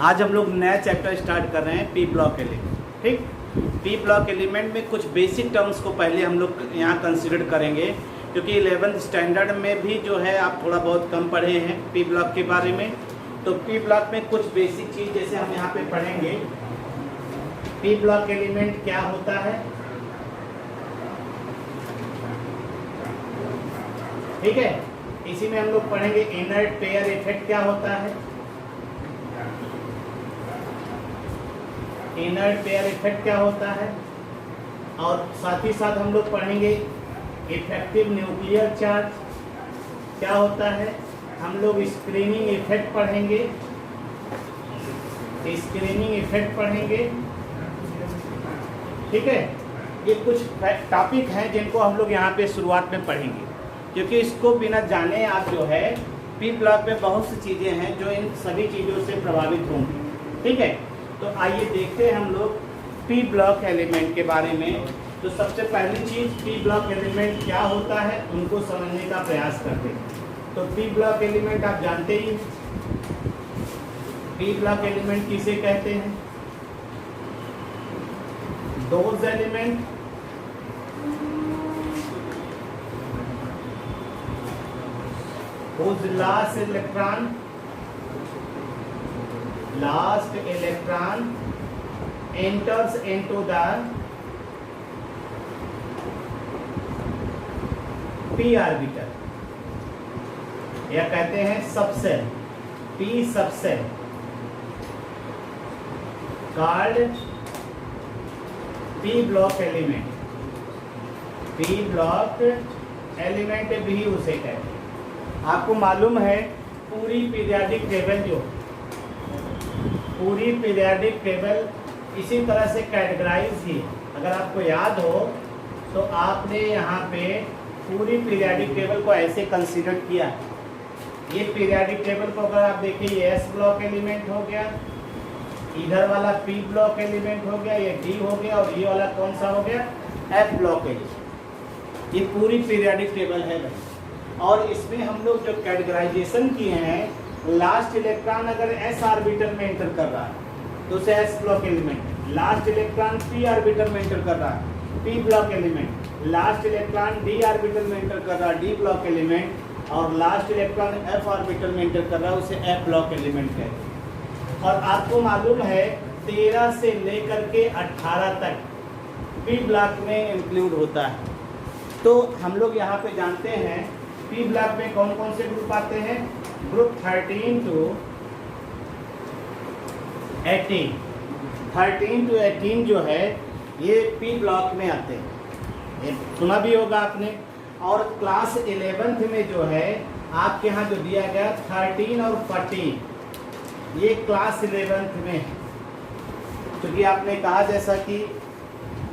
आज हम लोग नया चैप्टर स्टार्ट कर रहे हैं पी ब्लॉक एलिमेंट। ठीक, पी ब्लॉक एलिमेंट में कुछ बेसिक टर्म्स को पहले हम लोग यहाँ कंसिडर करेंगे, क्योंकि 11th स्टैंडर्ड में भी जो है आप थोड़ा बहुत कम पढ़े हैं पी ब्लॉक के बारे में। तो पी ब्लॉक में कुछ बेसिक चीज़ जैसे हम यहाँ पे पढ़ेंगे, पी ब्लॉक एलिमेंट क्या होता है, ठीक है। इसी में हम लोग पढ़ेंगे इनर्ट पेयर इफेक्ट क्या होता है, इनर्ट पेयर इफेक्ट क्या होता है, और साथ ही साथ हम लोग पढ़ेंगे इफेक्टिव न्यूक्लियर चार्ज क्या होता है। हम लोग स्क्रीनिंग इफेक्ट पढ़ेंगे, स्क्रीनिंग इफेक्ट पढ़ेंगे, ठीक है। ये कुछ टॉपिक हैं जिनको हम लोग यहाँ पे शुरुआत में पढ़ेंगे, क्योंकि इसको बिना जाने आप जो है पी ब्लॉक में बहुत सी चीज़ें हैं जो इन सभी चीज़ों से प्रभावित होंगी, ठीक है। तो आइए देखते हैं हम लोग पी ब्लॉक एलिमेंट के बारे में। तो सबसे पहली चीज़ पी ब्लॉक एलिमेंट क्या होता है उनको समझने का प्रयास करते हैं। तो पी ब्लॉक एलिमेंट आप जानते ही, पी ब्लॉक एलिमेंट किसे कहते हैं, those element whose last electron enters into the p orbital, या कहते हैं subshell, p subshell called p block element, p block element भी उसे कहते हैं। आपको मालूम है पूरी पीरियाडिक टेबल, जो पूरी पीरियाडिक टेबल इसी तरह से कैटेगराइज ही, अगर आपको याद हो तो आपने यहाँ पे पूरी पीरियाडिक टेबल को ऐसे कंसीडर किया। ये पीरियाडिक टेबल को अगर आप देखिए, ये एस ब्लॉक एलिमेंट हो गया, इधर वाला पी ब्लॉक एलिमेंट हो गया, ये डी हो गया, और ये वाला कौन सा हो गया, एफ ब्लॉक एलिमेंट। ये पूरी पीरियाडिक टेबल है भाई। और इसमें हम लोग जो कैटेगराइजेशन किए हैं, लास्ट इलेक्ट्रॉन अगर एस ऑर्बिटल में एंटर कर रहा है तो उसे S block element, last electron P orbital में एंटर कर रहा है P block element, last electron D orbital में एंटर कर रहा है डी ब्लॉक एलिमेंट, और लास्ट इलेक्ट्रॉन एफ ऑर्बिटल में एंटर कर रहा है उसे एफ ब्लॉक एलिमेंट कहते हैं। और आपको मालूम है 13 से लेकर के 18 तक पी ब्लॉक में इंक्लूड होता है। तो हम लोग यहाँ पे जानते हैं पी ब्लॉक में कौन कौन से ग्रुप आते हैं, ग्रुप 13 to 18, 13 to 18 जो है ये पी ब्लॉक में आते हैं, ये सुना भी होगा आपने। और क्लास 11th में जो है आपके यहाँ जो दिया गया 13 और 14, ये क्लास 11th में है। क्योंकि आपने कहा जैसा कि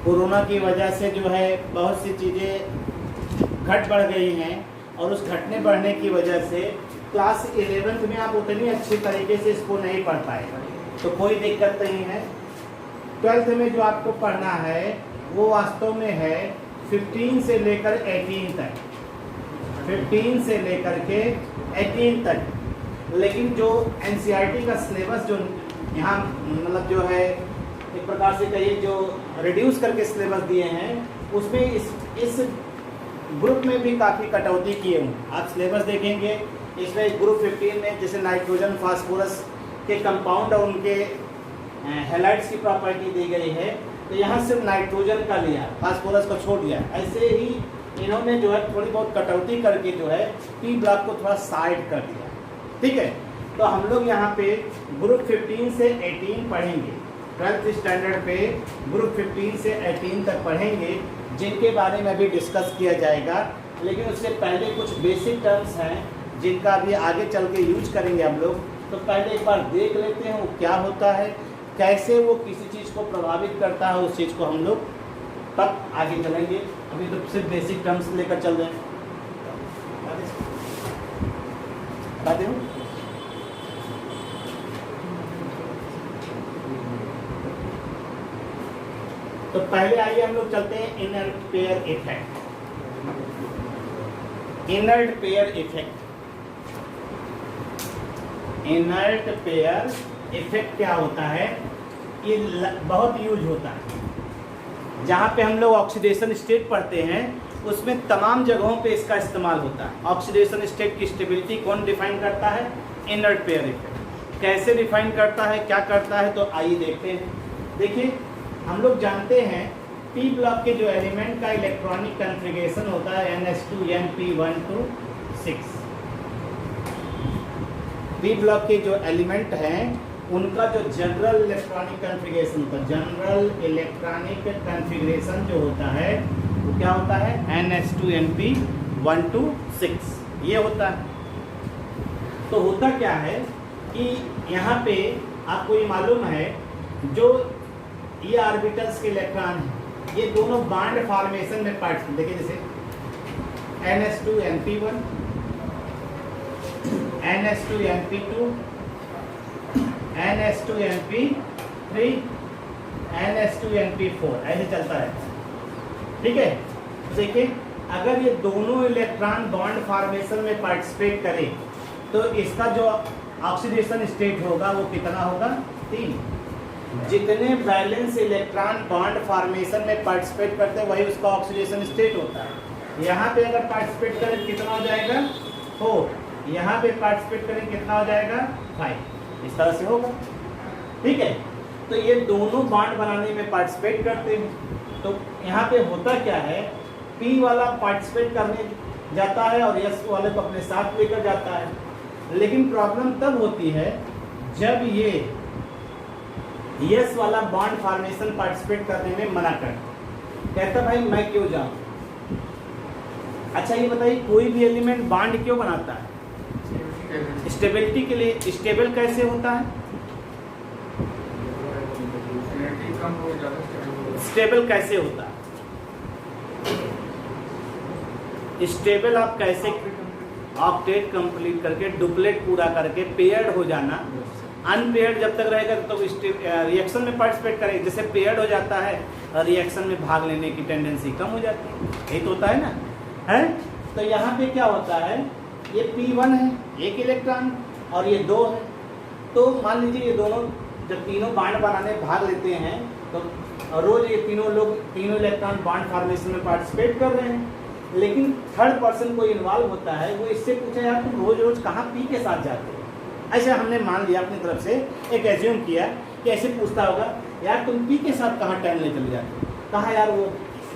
कोरोना की वजह से जो है बहुत सी चीज़ें घट बढ़ गई हैं, और उस घटने बढ़ने की वजह से क्लास 11th में आप उतनी अच्छी तरीके से इसको नहीं पढ़ पाएगा, तो कोई दिक्कत नहीं है। 12th में जो आपको पढ़ना है वो वास्तव में है 15 से लेकर 18 तक, 15 से लेकर के 18 तक। लेकिन जो NCERT का सिलेबस जो यहाँ मतलब जो है एक प्रकार से कहिए जो रिड्यूस करके सिलेबस दिए हैं, उसमें इस ग्रुप में भी काफ़ी कटौती किए हूँ। आप सिलेबस देखेंगे इसमें ग्रुप 15 में जैसे नाइट्रोजन फास्फोरस के कंपाउंड और उनके हैलाइड्स की प्रॉपर्टी दी गई है, तो यहाँ सिर्फ नाइट्रोजन का लिया, फास्फोरस को छोड़ दिया। ऐसे ही इन्होंने जो है थोड़ी बहुत कटौती करके जो है पी ब्लॉक को थोड़ा साइड कर दिया, ठीक है। तो हम लोग यहाँ पे ग्रुप 15 से 18 पढ़ेंगे, 12th स्टैंडर्ड पे ग्रुप 15 से 18 तक पढ़ेंगे, जिनके बारे में भी डिस्कस किया जाएगा। लेकिन उससे पहले कुछ बेसिक टर्म्स हैं जिनका भी आगे चल के यूज करेंगे हम लोग। तो पहले एक बार देख लेते हैं वो क्या होता है, कैसे वो किसी चीज़ को प्रभावित करता है, उस चीज़ को हम लोग तब आगे चलेंगे। अभी तो सिर्फ बेसिक टर्म्स लेकर चल रहे हैं। बता दें तो पहले आइए हम लोग चलते हैं inert pair effect. Inert pair effect effect क्या होता है, ये बहुत यूज होता है। जहाँ पे हम लोग ऑक्सीडेशन स्टेट पढ़ते हैं उसमें तमाम जगहों पे इसका इस्तेमाल होता है। ऑक्सीडेशन स्टेट की स्टेबिलिटी कौन डिफाइन करता है? Inert pair effect. कैसे डिफाइन करता है, क्या करता है, तो आइए देखते हैं। देखिए, हम लोग जानते हैं पी ब्लॉक के जो एलिमेंट का इलेक्ट्रॉनिक कन्फिगरेशन होता है NH2np126। पी ब्लॉक के जो एलिमेंट हैं उनका जो जनरल इलेक्ट्रॉनिक कन्फिगरेशन होता है, जनरल इलेक्ट्रॉनिक कन्फिगरेशन जो होता है वो क्या होता है? NH2np126 ये होता है। तो होता क्या है कि यहाँ पे आपको ये मालूम है जो ये ऑर्बिटल्स के इलेक्ट्रॉन हैं ये दोनों बॉन्ड फॉर्मेशन में पार्टिसिपेट, देखिए जैसे NH2np1, NH2np2, NH2np3, NH2np4 ऐसे चलता है। ठीक है, देखिए अगर ये दोनों इलेक्ट्रॉन बॉन्ड फॉर्मेशन में पार्टिसिपेट करें तो इसका जो ऑक्सीडेशन स्टेट होगा वो कितना होगा? 3। जितने बैलेंस इलेक्ट्रॉन बॉन्ड फॉर्मेशन में पार्टिसिपेट करते हैं वही उसका ऑक्सीडेशन स्टेट होता है। यहाँ पे अगर पार्टिसिपेट करें कितना हो जाएगा? 4। यहाँ पे पार्टिसिपेट करें कितना हो जाएगा? 5। इस तरह से होगा। ठीक है, तो ये दोनों बॉन्ड बनाने में पार्टिसिपेट करते हैं। तो यहाँ पे होता क्या है, पी वाला पार्टिसिपेट करने जाता है और एस वाले को अपने साथ लेकर जाता है। लेकिन प्रॉब्लम तब होती है जब ये एस वाला बॉन्ड फॉर्मेशन पार्टिसिपेट करने में मना करता, कहता भाई मैं क्यों जाऊं। अच्छा ये बताइए, कोई भी एलिमेंट बॉन्ड क्यों बनाता है? स्टेबिलिटी के लिए। स्टेबल कैसे होता है? स्टेबल कैसे होता है? स्टेबल आप कैसे? ऑक्टेट कंप्लीट करके, डुप्लेट पूरा करके, पेयर्ड हो जाना। अनपेयर्ड जब तक रहेगा तो रिएक्शन में पार्टिसिपेट करेगा। जैसे पेयर्ड हो जाता है रिएक्शन में भाग लेने की टेंडेंसी कम हो जाती है। यही तो होता है ना, है? तो यहाँ पे क्या होता है, ये P1 है, एक इलेक्ट्रॉन, और ये 2 है। तो मान लीजिए ये दोनों जब तीनों बॉन्ड बनाने भाग लेते हैं तो रोज ये तीनों इलेक्ट्रॉन बॉन्ड फॉर्मेशन में पार्टिसिपेट कर रहे हैं। लेकिन थर्ड पर्सन कोई इन्वॉल्व होता है, वो इससे पूछा यार तुम रोज रोज कहाँ पी के साथ जाते हो? ऐसे हमने मान लिया अपनी तरफ से, एक एज्यूम किया कि ऐसे पूछता होगा यार तुम पी के साथ कहाँ टहलने चले जाते हो? कहाँ यार वो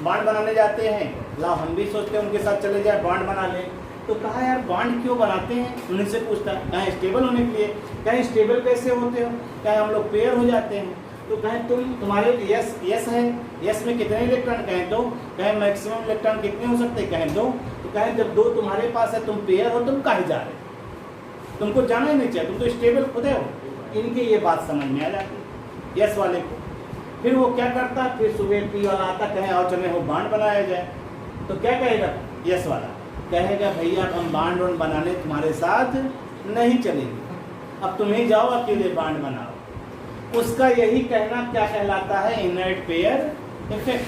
बॉन्ड बनाने जाते हैं, लाओ हम भी सोचते हैं उनके साथ चले जाए बॉन्ड बना लें। तो कहा यार बॉन्ड क्यों बनाते हैं? उन्हीं से पूछता है। कहीं स्टेबल होने के लिए। कहीं स्टेबल कैसे होते हो? कहीं हम लोग पेयर हो जाते हैं। तो कहें तुम्हारे यस है, यस में कितने इलेक्ट्रॉन? कहें 2। कहें मैक्सिमम इलेक्ट्रॉन कितने हो सकते हैं? कहें 2। तो कहें जब 2 तुम्हारे पास है, तुम पेयर हो, तुम काहे जा रहे? तुमको जाना ही नहीं चाहिए, तुम तो स्टेबल खुद हो। इनकी ये बात समझ में आ जाती यस वाले को। फिर वो क्या करता, फिर सुबह पी वाला आता, कहें और चले वो बॉन्ड बनाया जाए। तो क्या कहेगा यस वाला? कहेगा भैया अब हम बॉन्ड बनाने तुम्हारे साथ नहीं चलेंगे, अब तुम ही जाओ अकेले बॉन्ड बनाओ। उसका यही कहना क्या कहलाता है? Inert pair effect.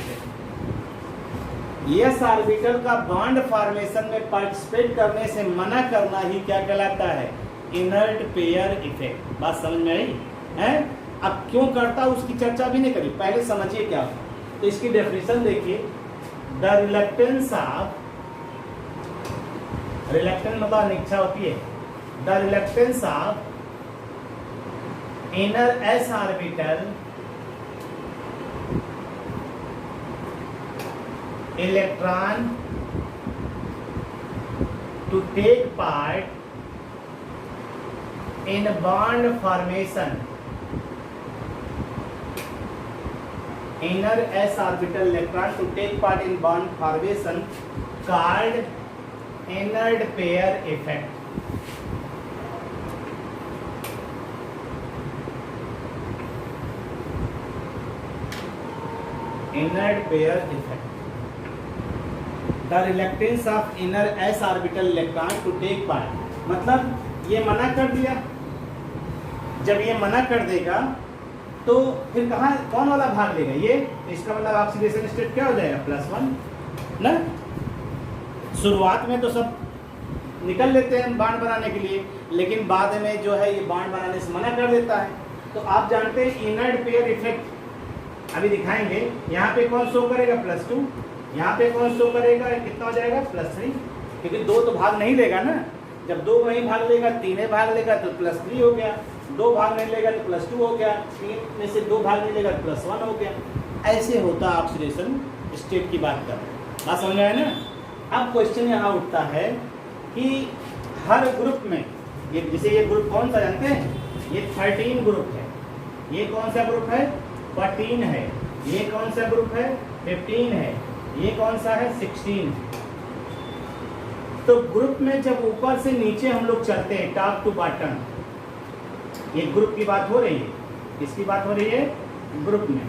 Yes orbital का बॉन्ड फॉर्मेशन में पार्टिसिपेट करने से मना करना ही क्या कहलाता है? Inert pair effect. बात समझ में आई है? अब क्यों करता उसकी चर्चा भी नहीं करी, पहले समझिए क्या होता। तो इसकी डेफिनेशन देखिए, द रिलक्टेंस ऑफ, रिलक्टेंस मतलब अनिच्छा होती है, the reluctance of inner s orbital electron to take part in bond formation, inner s orbital electron to take part in bond formation called inert pair effect. Inert pair effect. The reluctance of inner s orbital electron to take part, मतलब ये मना कर दिया। जब ये मना कर देगा तो फिर कहाँ कौन वाला भाग लेगा? ये। इसका मतलब ऑक्सीडेशन स्टेट क्या हो जाएगा? +1 ना। शुरुआत में तो सब निकल लेते हैं बॉन्ड बनाने के लिए, लेकिन बाद में जो है ये बॉन्ड बनाने से मना कर देता है। तो आप जानते हैं इनर्ट पेयर इफेक्ट अभी दिखाएंगे। यहाँ पे कौन शो करेगा +2, यहाँ पे कौन शो करेगा, कितना हो जाएगा +3, क्योंकि 2 तो भाग नहीं लेगा ना। जब 2 वहीं भाग लेगा, 3 भाग लेगा तो +3 हो गया, 2 भाग नहीं लेगा तो +2 हो गया, 3 में से 2 भाग नहीं लेगा तो +1 हो गया। ऐसे होता ऑक्सीडेशन स्टेट की बात कर रहे हैं। बात समझ में आया ना। अब क्वेश्चन यहाँ उठता है कि हर ग्रुप में ये जैसे ये ग्रुप कौन सा जानते हैं, ये 13 ग्रुप है। ये कौन सा ग्रुप है, 14 है। ये कौन सा ग्रुप है, 15 है। ये कौन सा है, 16। तो ग्रुप में जब ऊपर से नीचे हम लोग चलते हैं, टॉप टू बॉटम, ये ग्रुप की बात हो रही है, किसकी बात हो रही है, ग्रुप में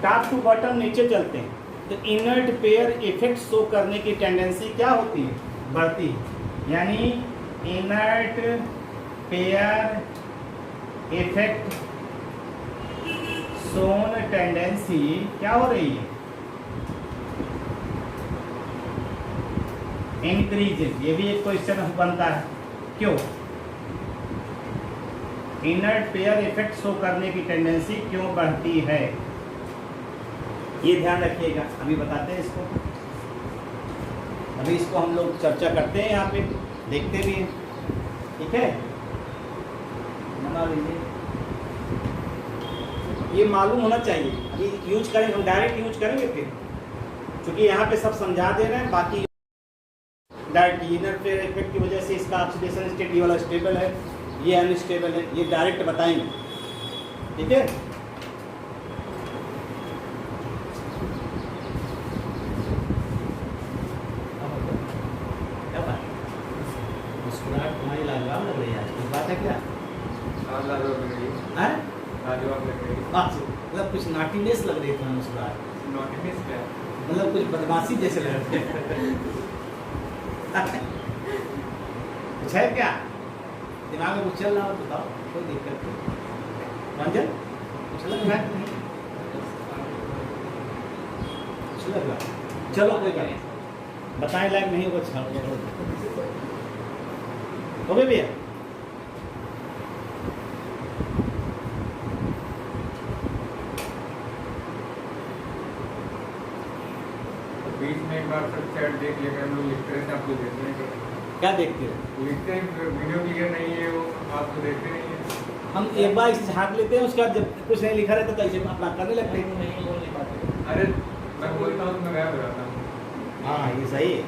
टॉप टू बॉटम नीचे चलते हैं, तो इनर्ट पेयर इफेक्ट शो करने की टेंडेंसी क्या होती है, बढ़ती है। यानी inert pair effect shown tendency क्या हो रही है, इंक्रीजेज। ये भी एक क्वेश्चन बनता है, क्यों इनर्ट पेयर इफेक्ट शो करने की टेंडेंसी क्यों बढ़ती है, ये ध्यान रखिएगा। अभी बताते हैं इसको, अभी इसको हम लोग चर्चा करते हैं, यहाँ पे देखते भी हैं, ठीक है। बना लीजिए, ये मालूम होना चाहिए। अभी यूज करेंगे, हम डायरेक्ट यूज करेंगे फिर, क्योंकि यहाँ पे सब समझा दे रहे हैं। बाकी डायरेक्ट इनर्ट पेयर इफेक्ट की वजह से इसका ऑक्सीडेशन स्टेट ये वाला स्टेबल है, ये अनस्टेबल है, ये डायरेक्ट बताएंगे, ठीक है। क्या बात, मुस्कुराहट तुम्हारी लाजवाब लग रही है आज, बात है क्या, मतलब कुछ नाटीनेस लग रही है तुम्हारी मुस्कुराहट। नॉटीनेस क्या है? मतलब कुछ बदमाशी जैसे लग रहे कुछ है क्या दिमाग में, कुछ चल रहा हो तो बताओ, कोई दिक्कत नहीं। रंजन कुछ लग रहा है, कुछ लग रहा है, चलो कोई बात नहीं, बताएं लायक नहीं हो, अच्छा हो गए भैया। बीच में एक बार सब चैट देख लेंगे, हम लोग लिखते रहते हैं, आप लोग देखते हैं, क्या देखते हो, लिखते हैं, वीडियो क्लियर नहीं है वो, आप तो देखते नहीं है। हम एक बार इसे झाँक लेते हैं, उसके बाद जब कुछ नहीं लिखा रहता तो ऐसे अपना करने लगते हैं। नहीं बोल नहीं पाते। अरे मैं बोलता हूँ तो मैं गायब हो जाता हूँ। हाँ ये सही है,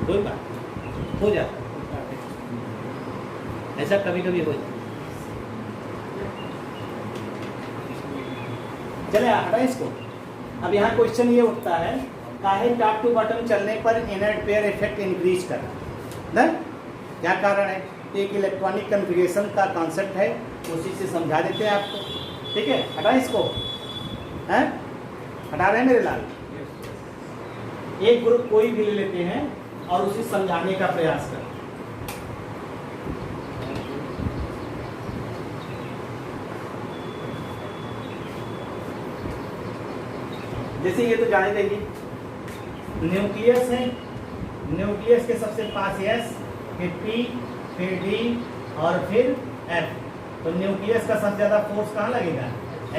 कोई बात हो जाता है, ऐसा कभी कभी हो जाता है। चले हटा इसको। अब यहाँ क्वेश्चन ये उठता है, काहे टॉप टू बॉटम चलने पर इनर्ट पेयर इफेक्ट इंक्रीज कर ना, क्या कारण है। एक इलेक्ट्रॉनिक कन्फिगरेशन का कॉन्सेप्ट है, उसी से समझा देते हैं आपको, ठीक है। हटा इसको, हैं हटा रहे हैं मेरे लाल। एक ग्रुप कोई भी ले लेते हैं और उसे समझाने का प्रयास करें। जैसे ये तो जाने देंगे, न्यूक्लियस है, न्यूक्लियस के सबसे पास S, फिर P, फिर D और फिर F। तो न्यूक्लियस का सबसे ज़्यादा फोर्स कहाँ लगेगा,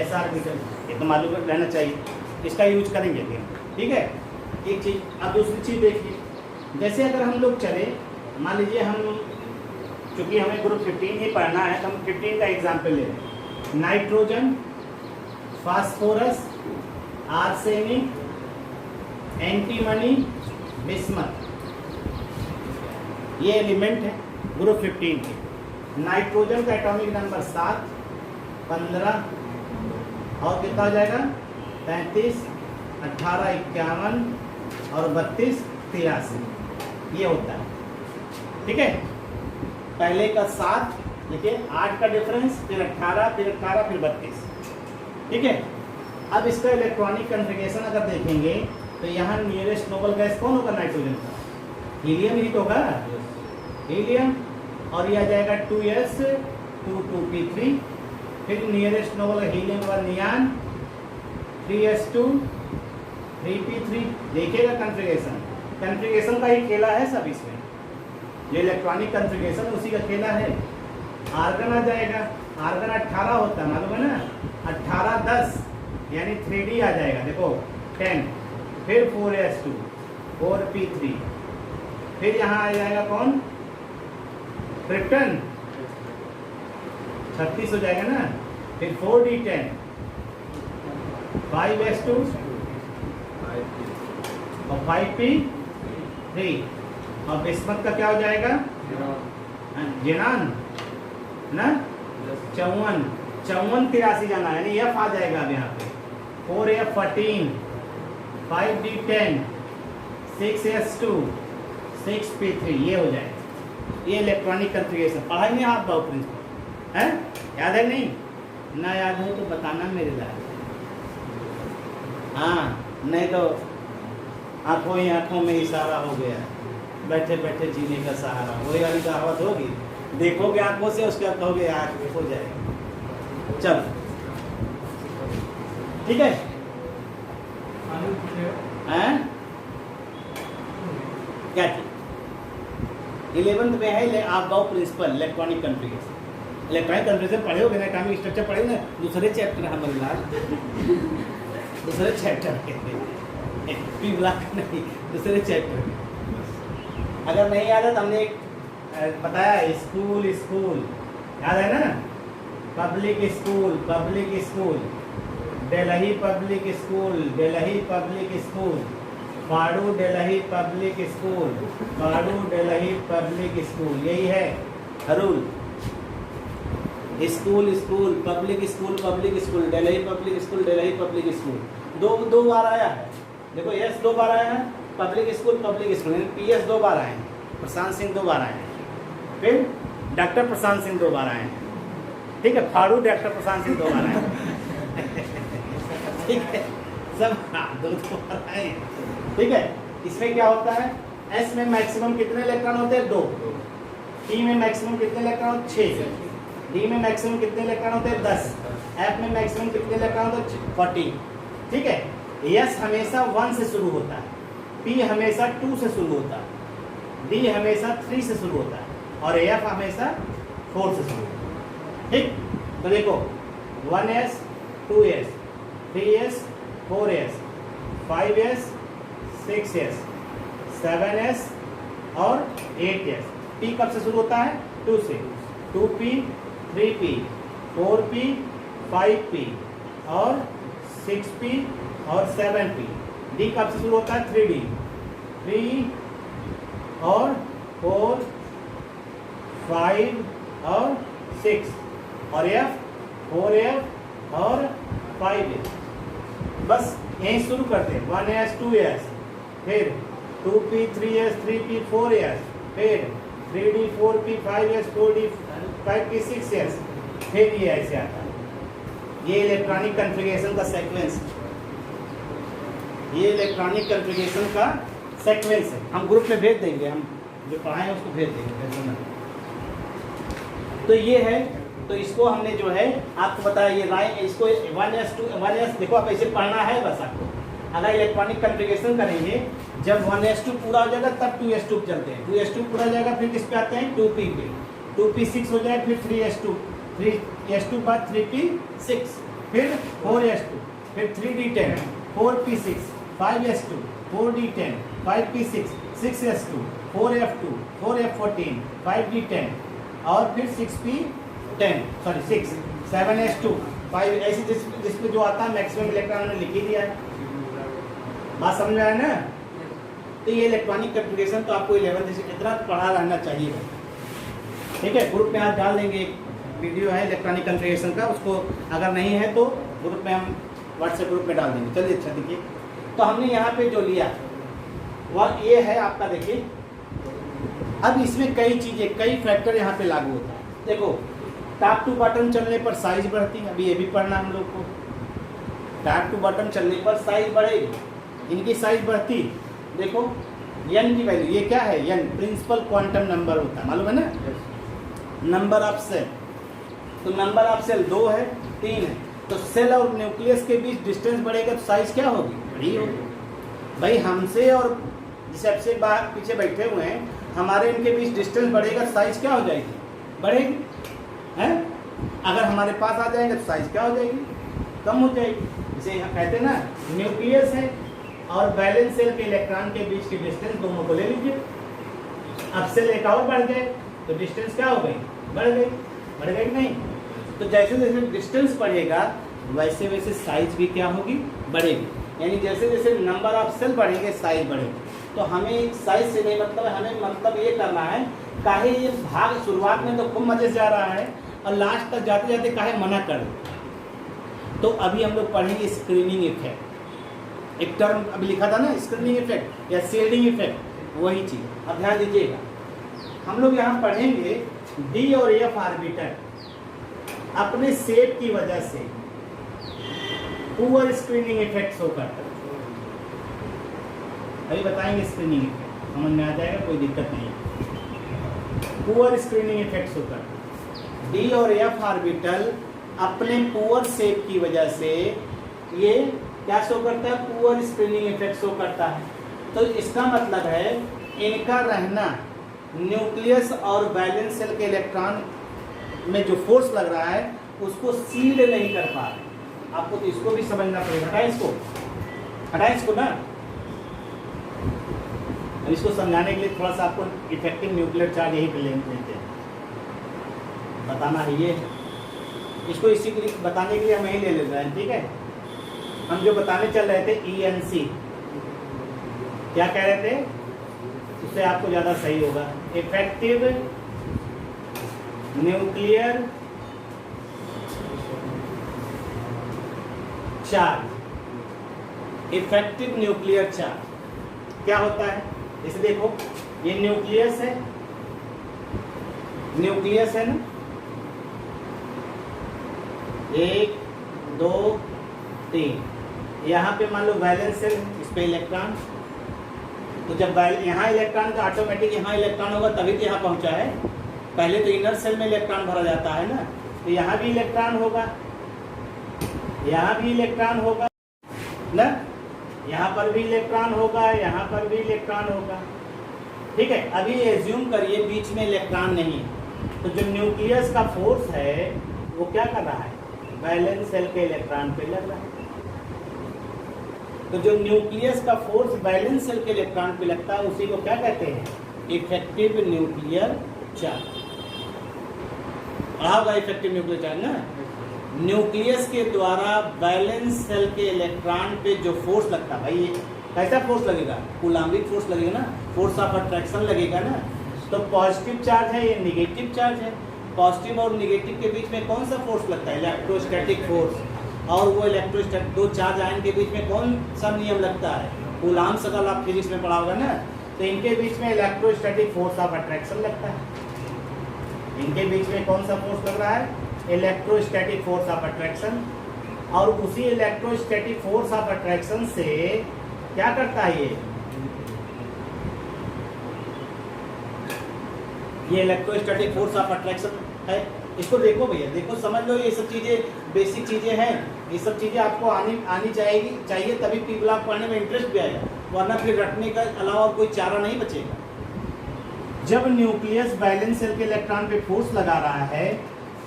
S ऑर्बिटल, ये तो मालूम रहना चाहिए, इसका यूज करेंगे फिर, ठीक है। एक चीज़। अब दूसरी चीज़ देखिए, जैसे अगर हम लोग चले, मान लीजिए हम, चूँकि हमें ग्रुप 15 ही पढ़ना है तो हम 15 का एग्जाम्पल ले लें। Nitrogen, phosphorus, arsenic, antimony, bismuth, ये एलिमेंट है ग्रुप 15 के। नाइट्रोजन का एटॉमिक नंबर 7, 15 और कितना हो जाएगा 33, 18 51 और 32 83, ये होता है, ठीक है। पहले का 7 देखिए, 8 का डिफरेंस, फिर 18, फिर 18, फिर 32, ठीक है। अब इसका इलेक्ट्रॉनिक कन्फिगरेशन अगर देखेंगे तो यहाँ नियरेस्ट नोबल गैस कौन होगा नाइट्रोजन का, हीलियम ही तो होगा, हीलियम। और ये आ जाएगा 2s 2p3, फिर नियरेस्ट नोबल हीलियम का नियान 3s2 3p3। देखिएगा कन्फिगरेशन, कन्फिगरेशन का ही खेला है सब इसमें। ये इलेक्ट्रॉनिक कॉन्फ़िगरेशन उसी का खेला है। आर्गन आ जाएगा, आर्गन 18 होता है मालूम है ना, 18 10 यानी 3D आ जाएगा, देखो 10, फिर 4s2 4p3, फिर यहाँ आ जाएगा कौन, क्रिप्टन 36 हो जाएगा ना, फिर 4d10 5s2 और 5p3 और बिस्मत का क्या हो जाएगा, जेनान ना 54 53 जाना है, यानी एफ आ जाएगा अब यहाँ पे 4f14 5d10 6s2 6p3 ये हो जाएगा। ये इलेक्ट्रॉनिक कॉन्फ़िगरेशन पढ़ा नहीं आप बाबू प्रिंसिपल है, याद है नहीं, ना याद हो तो बताना मेरे लाल, हाँ नहीं तो आंखों ही आंखों में इशारा हो गया, बैठे बैठे जीने का सहारा, वही वाली कहावत होगी, देखोगे आंखों से उसके बाद कहोगे आँख हो जाएगा। चलो ठीक है, हैं क्या ठीक 11th में है आप गाओ principle electronic configuration. Electronic configuration पढ़े होगे ना, एटॉमिक स्ट्रक्चर पढ़े ना, दूसरे चैप्टर हमारे लाल दूसरे चैप्टर के पी ब्लॉक नहीं, दूसरे चैप्टर। अगर नहीं याद है तो हमने एक बताया स्कूल स्कूल, याद है ना, public school Delhi public school Delhi public school, पाड़ू दिल्ली पब्लिक स्कूल पाड़ू दिल्ली पब्लिक स्कूल, यही है rule. School school public school Delhi public school दो बार आया है, देखो एस 2 बार आया है, पब्लिक स्कूल पीएस 2 बार आए हैं, प्रशांत सिंह 2 बार आए हैं, फिर डॉक्टर प्रशांत सिंह 2 बार आए हैं, ठीक है, फाड़ू डॉक्टर प्रशांत सिंह 2 बार आए हैं ठीक है, सब दो बार आए हैं, ठीक है। इसमें क्या होता है, एस में मैक्सिमम कितने इलेक्ट्रॉन होते हैं 2, टी में मैक्सिमम कितने इलेक्ट्रॉन 6, डी में मैक्सिमम कितने इलेक्ट्रॉन होते हैं 10, एफ में मैक्सिमम कितने इलेक्ट्रॉन होते हैं 40, ठीक है। एस हमेशा 1 से शुरू होता है, पी हमेशा 2 से शुरू होता है, डी हमेशा 3 से शुरू होता है और एफ हमेशा 4 से शुरू होता है, ठीक। तो देखो 1s 2s 3s 4s 5s 6s 7s और 8s। p कब से शुरू होता है 2 से, 2p 3p 4p 5p और 6p और 7p। d कब से शुरू होता है 3d 3 और 4 5 और 6 और f 4f और 5f। बस यहीं शुरू करते हैं 1s 2s, फिर 2p 3s 3p 4s, फिर 3d 4p 5s 4d 5p 6s, फिर ये ऐसे आता है। ये इलेक्ट्रॉनिक कॉन्फ़िगरेशन का सीक्वेंस, ये इलेक्ट्रॉनिक कॉन्फ़िगरेशन का सीक्वेंस है। हम ग्रुप में भेज देंगे, हम जो पढ़ाएं उसको भेज देंगे। तो ये है, तो इसको हमने जो है आपको बताया, ये राइट, इसको 1s देखो आप ऐसे पढ़ना है बस आपको। अगर इलेक्ट्रॉनिक कॉन्फ़िगरेशन करेंगे, जब 1s2 पूरा हो जाएगा तब 2s2 चलते हैं, 2s2 पूरा हो जाएगा फिर किस पे आते हैं 2p पे, 2p 6 हो जाए फिर 3s2 बाद 3p 6, फिर 4s2, फिर 3d10 4p6 5s2 4d10 5p6 6s2 4f2 4f14 5d10 और फिर 6p10 7s2 5, ऐसे जिस पे जो आता है मैक्सिमम इलेक्ट्रॉन ने लिख ही दिया है। बात समझ में आया ना। तो ये इलेक्ट्रॉनिक कॉन्फ़िगरेशन तो आपको 11th से इतना पढ़ा रहना चाहिए, ठीक है। ग्रुप में आप डाल देंगे, एक वीडियो है इलेक्ट्रॉनिक कॉन्फ़िगरेशन का, उसको अगर नहीं है तो ग्रुप में हम व्हाट्सएप ग्रुप में डाल देंगे। चलिए अच्छा देखिए, तो हमने यहाँ पे जो लिया वह ये है आपका, देखिए अब इसमें कई चीज़ें, कई फैक्टर यहाँ पे लागू होता है। देखो टॉप टू बॉटम चलने पर साइज बढ़ती है, अभी ये भी पढ़ना हम लोग को। टॉप टू बॉटम चलने पर साइज बढ़ेगी, इनकी साइज बढ़ती। देखो n की वैल्यू, ये क्या है n, प्रिंसिपल क्वांटम नंबर होता है, मालूम है ना, नंबर ऑफ सेल। तो नंबर ऑफ सेल 2 है 3 है, तो सेल और न्यूक्लियस के बीच डिस्टेंस बढ़ेगा तो साइज क्या होगी, बड़ी होगी। भाई हमसे और सबसे बाहर पीछे बैठे हुए हैं, हमारे इनके बीच डिस्टेंस बढ़ेगा, साइज क्या हो जाएगी, बढ़ेगी, हैं? अगर हमारे पास आ जाएंगे तो साइज क्या हो जाएगी, कम हो जाएगी। जैसे यहाँ कहते हैं ना, न्यूक्लियस है और वैलेंस शेल के इलेक्ट्रॉन के बीच की डिस्टेंस दोनों को ले लीजिए। अब सेल एक और बढ़ जाए तो डिस्टेंस क्या हो गई, बढ़ गई, बढ़ गई नहीं? तो जैसे जैसे डिस्टेंस बढ़ेगा वैसे वैसे साइज भी क्या होगी, बढ़ेगी। यानी जैसे जैसे नंबर ऑफ सेल बढ़ेंगे साइज बढ़ेगी। तो हमें साइज से नहीं मतलब है, हमें मतलब ये करना है काहे ये भाग शुरुआत में तो खूब मजे से जा रहा है और लास्ट तक जाते जाते काहे मना कर। तो अभी हम लोग पढ़ेंगे स्क्रीनिंग इफेक्ट। एक टर्म अभी लिखा था ना, स्क्रीनिंग इफेक्ट या शेडिंग इफेक्ट, वही चीज़। अब ध्यान दीजिएगा, हम लोग यहाँ पढ़ेंगे डी और एफ ऑर्बिटल अपने शेप की वजह से पुअर स्क्रीनिंग इफेक्ट शो करता है। अभी बताएंगे स्क्रीनिंग इफेक्ट, समझ में आ जाएगा, कोई दिक्कत नहीं। पुअर स्क्रीनिंग इफेक्ट शो करता है। डी और एफ ऑर्बिटल अपने पुअर शेप की वजह से ये क्या शो करता है, पुअर स्क्रीनिंग इफेक्ट शो करता है। तो इसका मतलब है इनका रहना न्यूक्लियस और वैलेंस शेल के इलेक्ट्रॉन में जो फोर्स लग रहा है उसको सील्ड नहीं कर पा रहे। आपको तो इसको भी समझना पड़ेगा। हटाए इसको ना। इसको समझाने के लिए थोड़ा सा आपको इफेक्टिव न्यूक्लियर चार्ज यही पे लेते हैं, बताना है ये। इसको इसी के लिए बताने के लिए हम यही ले रहे हैं, ठीक है। हम जो बताने चल रहे थे ENC, क्या कह रहे थे, उससे आपको ज़्यादा सही होगा। Effective nuclear charge. Effective nuclear charge क्या होता है, इसे देखो, ये न्यूक्लियस है, न्यूक्लियस है ना, 1 2 3, यहाँ पे मान लो वैलेंस शेल, इस पे इलेक्ट्रॉन। तो जब यहाँ इलेक्ट्रॉन तो ऑटोमेटिक यहाँ इलेक्ट्रॉन होगा तभी तो यहाँ पहुँचा है। पहले तो इनर सेल में इलेक्ट्रॉन भरा जाता है ना, तो यहाँ भी इलेक्ट्रॉन होगा, यहाँ भी इलेक्ट्रॉन होगा ना, यहाँ पर भी इलेक्ट्रॉन होगा, यहाँ पर भी इलेक्ट्रॉन होगा, ठीक है। अभी एज्यूम करिए बीच में इलेक्ट्रॉन नहीं है, तो जो न्यूक्लियस का फोर्स है वो क्या कर रहा है, वैलेंस शेल के इलेक्ट्रॉन पे लग रहा है। तो जो न्यूक्लियस का फोर्स वैलेंस शेल के इलेक्ट्रॉन पे लगता है उसी को क्या कहते हैं, इफेक्टिव न्यूक्लियर चार्ज। पढ़ा होगा इफेक्टिव न्यूक्लियर चार्ज ना। न्यूक्लियस के द्वारा वैलेंस शेल के इलेक्ट्रॉन पे जो फोर्स लगता है, भाई ये कैसा फोर्स लगेगा, कूलाम्बिक फोर्स लगेगा ना, फोर्स ऑफ अट्रैक्शन लगेगा ना। तो पॉजिटिव चार्ज है, ये निगेटिव चार्ज है। पॉजिटिव और निगेटिव के बीच में कौन सा फोर्स लगता है, इलेक्ट्रोस्टैटिक फोर्स। और वो इलेक्ट्रोस्टैटिक दो चार्ज आयन के बीच में कौन सा नियम लगता है, कूलाम्ब का आप फिजिक्स में पढ़ा होगा ना। तो इनके बीच में इलेक्ट्रोस्टैटिक फोर्स ऑफ अट्रैक्शन लगता है। इनके बीच में कौन सा फोर्स लग रहा है, इलेक्ट्रोस्टैटिक फोर्स ऑफ अट्रैक्शन। और उसी इलेक्ट्रोस्टैटिक फोर्स ऑफ अट्रैक्शन से क्या करता है ये इलेक्ट्रोस्टैटिक फोर्स ऑफ अट्रैक्शन है। इसको देखो भैया, देखो समझ लो, ये सब चीज़ें बेसिक चीज़ें हैं। ये सब चीज़ें आपको आनी चाहिए तभी पी ब्लॉक पढ़ने में इंटरेस्ट भी आएगा, वरना फिर रटने का अलावा कोई चारा नहीं बचेगा। जब न्यूक्लियस वैलेंस शेल के इलेक्ट्रॉन पे फोर्स लगा रहा है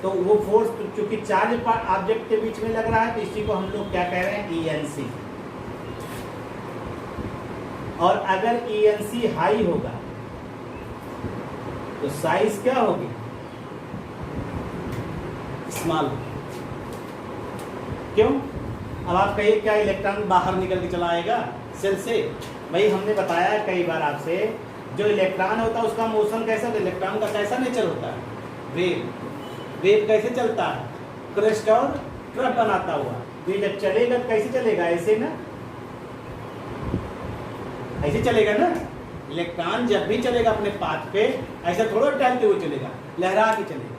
तो वो फोर्स चूंकि चार्ज ऑब्जेक्ट के बीच में लग रहा है तो इसी को हम लोग क्या कह रहे हैं, ENC। और अगर ENC हाई होगा तो साइज क्या होगी, स्मॉल। क्यों? अब आप कहिए क्या इलेक्ट्रॉन बाहर निकल के चला आएगा सेल से? भाई हमने बताया है कई बार आपसे, जो इलेक्ट्रॉन होता है उसका मोशन कैसा होता है, इलेक्ट्रॉन का कैसा नेचर होता है, वेव। वेव कैसे चलता है, क्रेस्ट और ट्रफ बनाता हुआ। ये जब चलेगा तो कैसे चलेगा, ऐसे ना, ऐसे चलेगा ना। इलेक्ट्रॉन जब भी चलेगा अपने पाथ पे ऐसा थोड़ा टहलते हुए चलेगा, लहरा के चलेगा।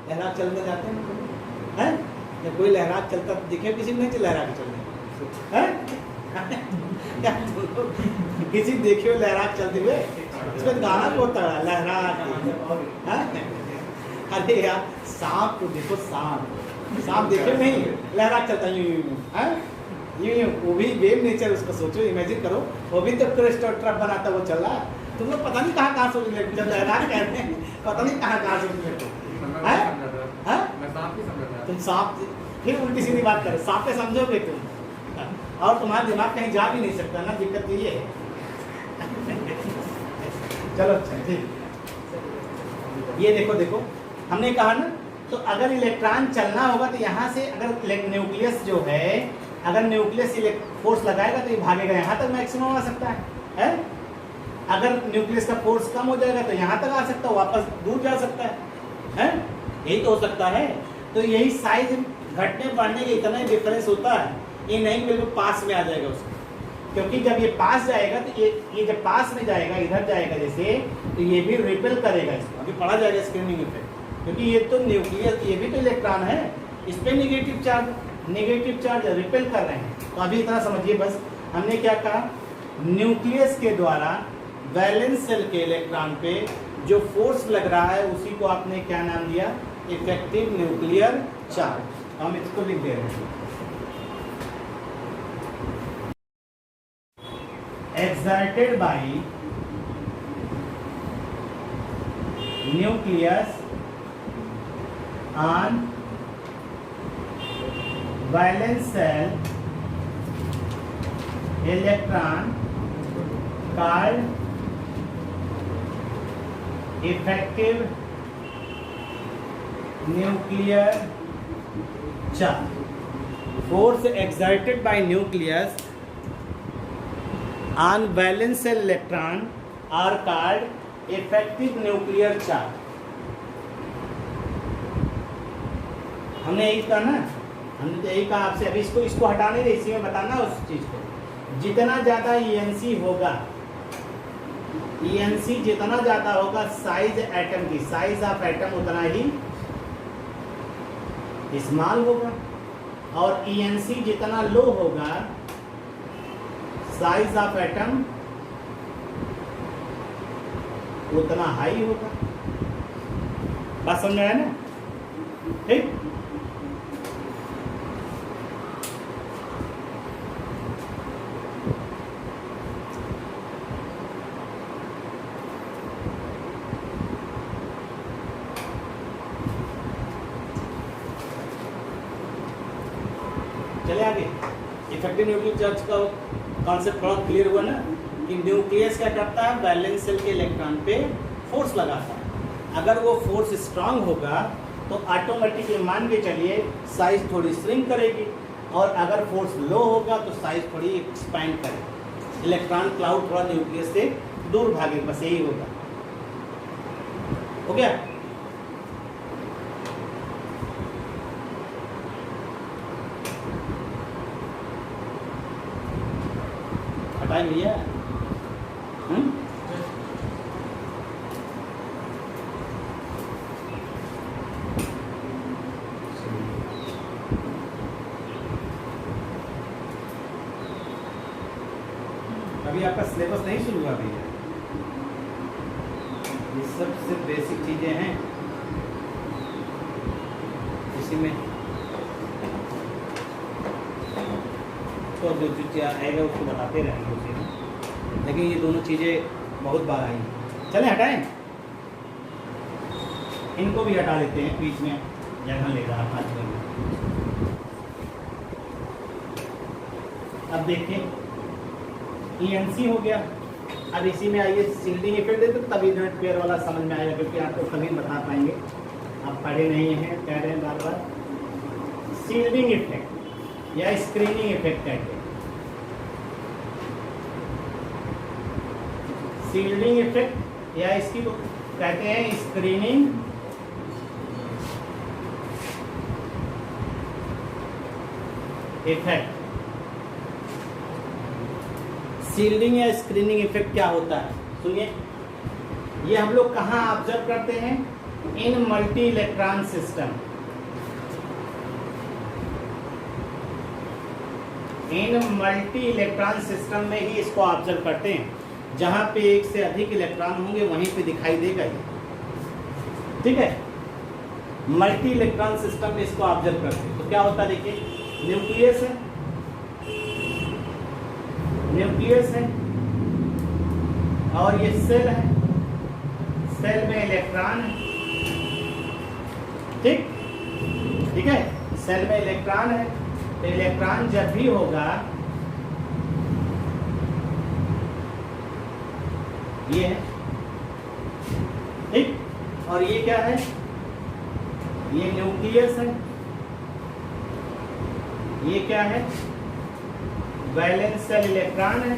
लहरा चलते जाते हैं, जब कोई लहरा चलता दिखे किसी को, नहीं लहरा के चलते हैं किसी देखे हो लहरा चलते हुए, इसमें गाना भी होता है लहरा। अरे यार सांप को देखो, सांप देखे नहीं, लहरा चलता यूं, वो भी वेव नेचर उसका सोचो, इमेजिन करो, वो भी तो क्रेस्ट और ट्रफ बनाता वो चल रहा है। तुम लोग पता नहीं कहाँ से रिलेट जब हैरान कहते हैं, पता नहीं कहाँ से रिलेट मैं हैं? समझा था, हैं? मैं सांप ही समझा था। तुम सांप, फिर उल्टी सीधी बात करो, सांप पे समझोगे तुम, और तुम्हारा दिमाग कहीं जा भी नहीं सकता ना, दिक्कत तो ये है। चलो अच्छा ठीक, ये देखो देखो हमने कहा ना, तो अगर इलेक्ट्रॉन चलना होगा तो यहाँ से अगर न्यूक्लियस जो है, अगर न्यूक्लियस फोर्स लगाएगा तो ये भागेगा, यहाँ तक मैक्सिमम आ सकता है? अगर न्यूक्लियस का फोर्स कम हो जाएगा तो यहाँ तक आ सकता है, वापस दूर जा सकता है? यही तो हो सकता है। तो यही साइज घटने बढ़ने के इतना ही डिफरेंस होता है, ये नहीं बिल्कुल पास में आ जाएगा उसको, क्योंकि जब ये पास जाएगा तो ये जब पास में जाएगा, इधर जाएगा जैसे, तो ये भी रिपेल करेगा इसको, अभी पढ़ा जाएगा स्क्रीनिंग इफेक्ट, क्योंकि ये तो न्यूक्लियस, ये भी तो इलेक्ट्रॉन है, इस पर नेगेटिव चार्ज रिपेल कर रहे हैं। तो अभी इतना समझिए बस, हमने क्या कहा, न्यूक्लियस के द्वारा वैलेंस सेल के इलेक्ट्रॉन पे जो फोर्स लग रहा है उसी को आपने क्या नाम दिया, इफेक्टिव न्यूक्लियर चार्ज। हम इसको लिख दे रहे हैं, exerted by nucleus on valence shell electron called effective nuclear charge. Force exerted by nucleus on valence shell electron are called effective nuclear charge. हमने यही कहा ना, हमने तो यही कहा आपसे, अभी इसको हटाने दे, इसी में बताना उस चीज को। जितना ज्यादा ENC होगा, ENC जितना ज्यादा होगा साइज एटम की, साइज ऑफ एटम उतना ही स्मॉल होगा, और ENC जितना लो होगा साइज ऑफ एटम उतना हाई होगा। बात समझ में आया ना? ठीक, चले आगे। इफेक्टिव न्यूक्लियर चार्ज का कॉन्सेप्ट थोड़ा क्लियर हुआ ना, कि न्यूक्लियस क्या करता है, वैलेंस सेल के इलेक्ट्रॉन पे फोर्स लगाता है। अगर वो फोर्स स्ट्रांग होगा तो ऑटोमेटिकली मान के चलिए साइज थोड़ी श्रिंक करेगी, और अगर फोर्स लो होगा तो साइज थोड़ी एक्सपैंड करेगी, इलेक्ट्रॉन क्लाउड थोड़ा न्यूक्लियस से दूर भागे, बस यही होगा। हो गया? हटाए भैया। अभी आपका सिलेबस नहीं शुरू हुआ भैया, ये सबसे बेसिक चीजें हैं, इसी में तो जो चीज़ आएगा उसको बताते रहेंगे उसी में, लेकिन ये दोनों चीज़ें बहुत बार आई। चलें हटाएं, इनको भी हटा देते हैं, बीच में जगह ले रहा है। अब देखें ENC हो गया, अब इसी में आइए शील्डिंग इफेक्ट देते, तभी नेट पेयर वाला समझ में आएगा, क्योंकि आपको सभी बता पाएंगे, आप पढ़े नहीं हैं, कह रहे हैं बार बार। शील्डिंग इफेक्ट या स्क्रीनिंग इफेक्ट कहते हैं। शील्डिंग इफेक्ट या इसकी तो कहते हैं स्क्रीनिंग इफेक्ट। शील्डिंग या स्क्रीनिंग इफेक्ट क्या होता है, सुनिए। ये हम लोग कहाँ ऑब्जर्व करते हैं, इन मल्टी इलेक्ट्रॉन सिस्टम। इन मल्टी इलेक्ट्रॉन सिस्टम में ही इसको ऑब्जर्व करते हैं, जहां पे एक से अधिक इलेक्ट्रॉन होंगे वहीं पे दिखाई देगा ये, ठीक है। मल्टी इलेक्ट्रॉन सिस्टम में इसको ऑब्जर्व करते हैं। तो क्या होता है, देखिए न्यूक्लियस है, न्यूक्लियस है, और ये सेल है, सेल में इलेक्ट्रॉन है, ठीक है, सेल में इलेक्ट्रॉन है। तो इलेक्ट्रॉन जब भी होगा, ये है, ठीक, और ये क्या है, ये न्यूक्लियस है, ये क्या है, वैलेंस सेल इलेक्ट्रॉन है,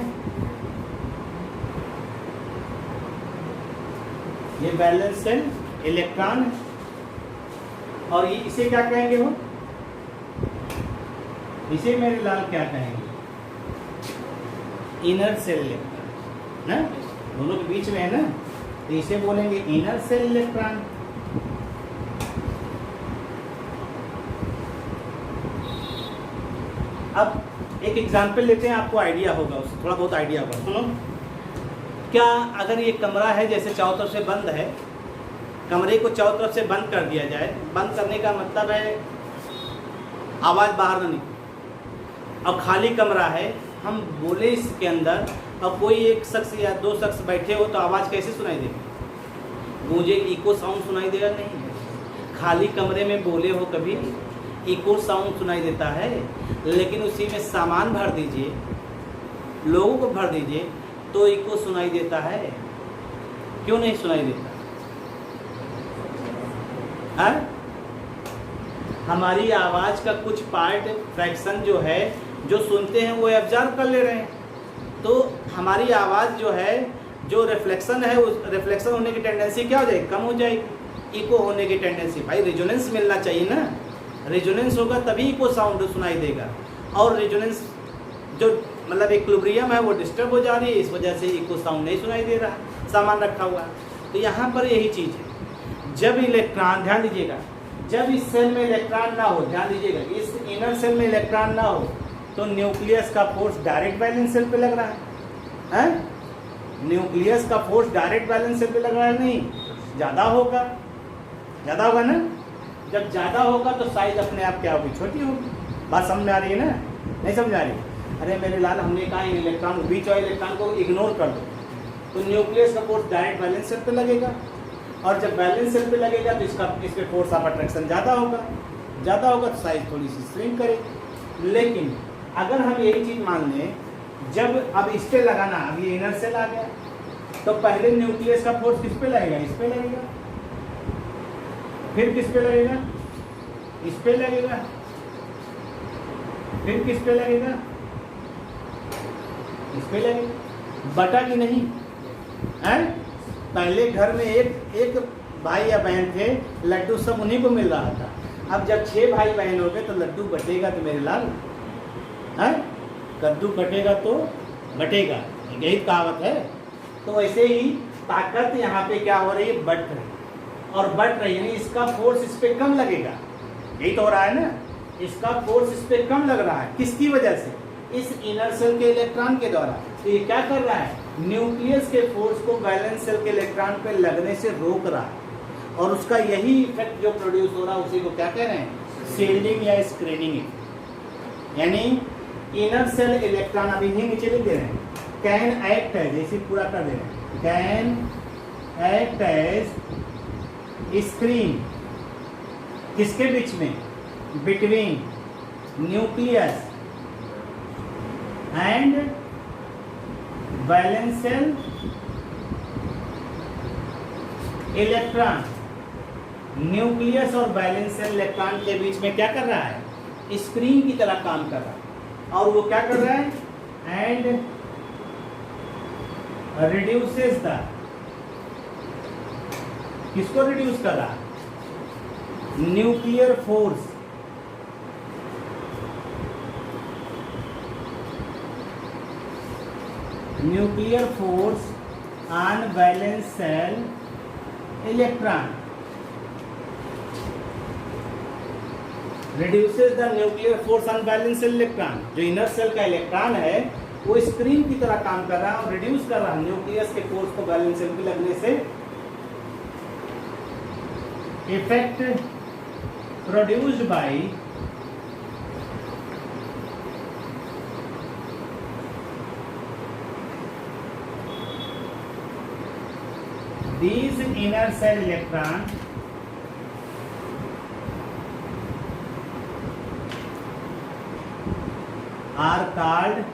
ये वैलेंस सेल इलेक्ट्रॉन है, और ये इसे क्या कहेंगे हो, इसे मेरे लाल क्या कहेंगे, इनर सेल इलेक्ट्रॉन ना, दोनों के बीच में है ना, तो इसे बोलेंगे इनर सेल इलेक्ट्रॉन। अब एक एग्जांपल लेते हैं, आपको आइडिया होगा, उससे थोड़ा बहुत आइडिया होगा। सुनो, क्या अगर ये कमरा है, जैसे चारों तरफ से बंद है, कमरे को चारों तरफ से बंद कर दिया जाए, बंद करने का मतलब है आवाज़ बाहर ना निकले, और खाली कमरा है, हम बोले इसके अंदर, और कोई एक शख्स या दो शख्स बैठे हो, तो आवाज़ कैसे सुनाई देगी, गूंजे, इको साउंड सुनाई देगा नहीं। खाली कमरे में बोले हो कभी, इको साउंड सुनाई देता है, लेकिन उसी में सामान भर दीजिए, लोगों को भर दीजिए, तो इको सुनाई देता है, क्यों नहीं सुनाई देता है? हमारी आवाज़ का कुछ पार्ट फ्रैक्शन जो है, जो सुनते हैं वो एब्जॉर्ब कर ले रहे हैं, तो हमारी आवाज़ जो है, जो रिफ्लेक्शन है, उस रिफ्लेक्शन होने की टेंडेंसी क्या हो जाएगी, कम हो जाएगी, इको होने की टेंडेंसी, भाई रेजोनेंस मिलना चाहिए ना, रेजोनेंस होगा तभी इको साउंड सुनाई देगा, और रेजोनेंस जो मतलब इक्विलिब्रियम है वो डिस्टर्ब हो जा रही है, इस वजह से इको साउंड नहीं सुनाई दे रहा, सामान रखा हुआ। तो यहाँ पर यही चीज़ है, जब इलेक्ट्रॉन, ध्यान दीजिएगा, जब इस सेल में इलेक्ट्रॉन ना हो, ध्यान दीजिएगा, इस इनर सेल में इलेक्ट्रॉन ना हो, तो न्यूक्लियस का फोर्स डायरेक्ट वैलेंस सेल पे लग रहा है, न्यूक्लियस का फोर्स डायरेक्ट वैलेंस सेल पे लग रहा है, नहीं, ज़्यादा होगा ना, जब ज़्यादा होगा तो साइज अपने आप क्या होगी, छोटी होगी। बात समझ में आ रही है ना, नहीं समझ आ रही? अरे मेरे लाल, हमने कहा इलेक्ट्रॉन, बीच वाले इलेक्ट्रॉन को इग्नोर कर दो, तो न्यूक्लियस का फोर्स डायरेक्ट वैलेंस सेल पे लगेगा, और जब वैलेंस सेल पे लगेगा तो इस पे फोर्स ऑफ अट्रैक्शन ज़्यादा होगा तो साइज थोड़ी सी श्रिंक करेगी। लेकिन अगर हम यही चीज़ मान लें, जब अब इस पे लगाना, अब ये इनर सेल आ गया, तो पहले न्यूक्लियस का फोर्स किस पे लगेगा, इस पे लगेगा, फिर किस पे लगेगा, इस पे लगेगा, फिर किस पे लगेगा, इस पे लगेगा, बटा कि नहीं है? पहले घर में एक भाई या बहन थे, लड्डू सब उन्हीं को मिल रहा था, अब जब 6 भाई बहन हो गए तो लड्डू बटेगा तो मेरे लाल, है, कद्दू कटेगा तो बटेगा, यही कहावत है। तो वैसे ही ताकत यहाँ पे क्या हो रही है, बढ़ रही, और बढ़ रही, यानी इसका फोर्स इस पे कम लगेगा, यही तो हो रहा है ना, इसका फोर्स इस पे कम लग रहा है, किसकी वजह से, इस इनर सेल के इलेक्ट्रॉन के द्वारा। तो ये क्या कर रहा है, न्यूक्लियस के फोर्स को वैलेंस सेल के इलेक्ट्रॉन पे लगने से रोक रहा है, और उसका यही इफेक्ट जो प्रोड्यूस हो रहा है उसी को क्या कह रहे हैं, शील्डिंग या स्क्रीनिंग। यानी इनर सेल इलेक्ट्रॉन, अभी ही नीचे लिख दे रहे हैं, कैन एक्ट है, जैसे पूरा कर दे रहे हैं, कैन एक्ट एज स्क्रीन, किसके बीच में, between nucleus and valence shell electron. Nucleus और वैलेंस सेल इलेक्ट्रॉन के बीच में क्या कर रहा है, स्क्रीन की तरह काम कर रहा है, और वो क्या कर रहा है, एंड रिड्यूसेस द, किसको रिड्यूस कर रहा है, nuclear force, nuclear force on valence shell electron, reduces the nuclear force on valence shell electron. जो इनर सेल का इलेक्ट्रॉन है वो स्क्रीन की तरह काम कर रहा है और रिड्यूस कर रहा है न्यूक्लियस के फोर्स को वैलेंस सेल पे लगने से। Effect produced by these inner cell electron are called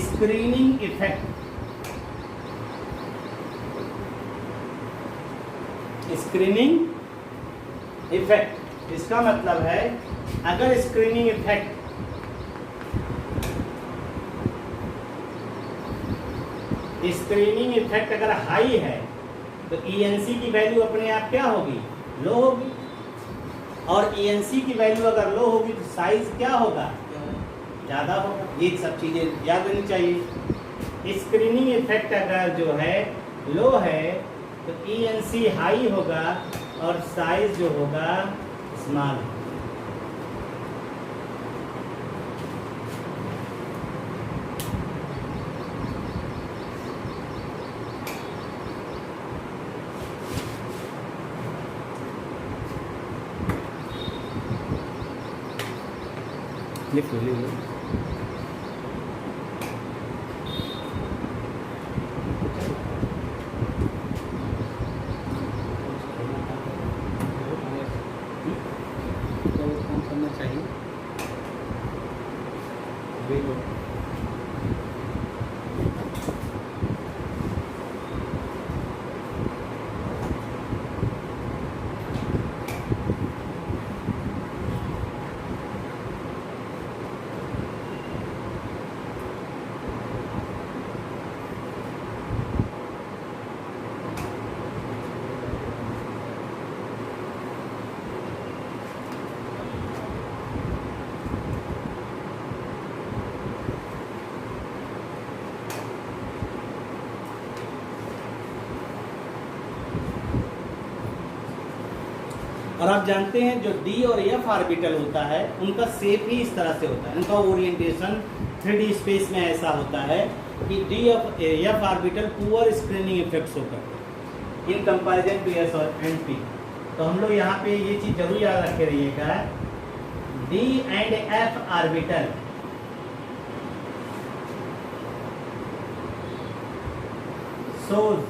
screening effect. Screening effect, इसका मतलब है अगर स्क्रीनिंग इफेक्ट अगर हाई है तो ENC की वैल्यू अपने आप क्या होगी, लो होगी, और ENC की वैल्यू अगर लो होगी तो साइज क्या होगा, ज़्यादा होगा। ये सब चीज़ें याद रहनी चाहिए। स्क्रीनिंग इफेक्ट अगर जो है लो है तो ENC हाई होगा और साइज जो होगा स्मॉल। लिख लो। और आप जानते हैं जो D और F ऑर्बिटल होता है उनका शेप ही इस तरह से होता है, उनका ओरिएंटेशन 3D स्पेस में ऐसा होता है कि D और F orbital poor screening effects होकर इन कंपैरिजन टू S और P। तो हम लोग यहाँ पे ये चीज़ जरूर याद रखे रहिएगा, D and F orbital shows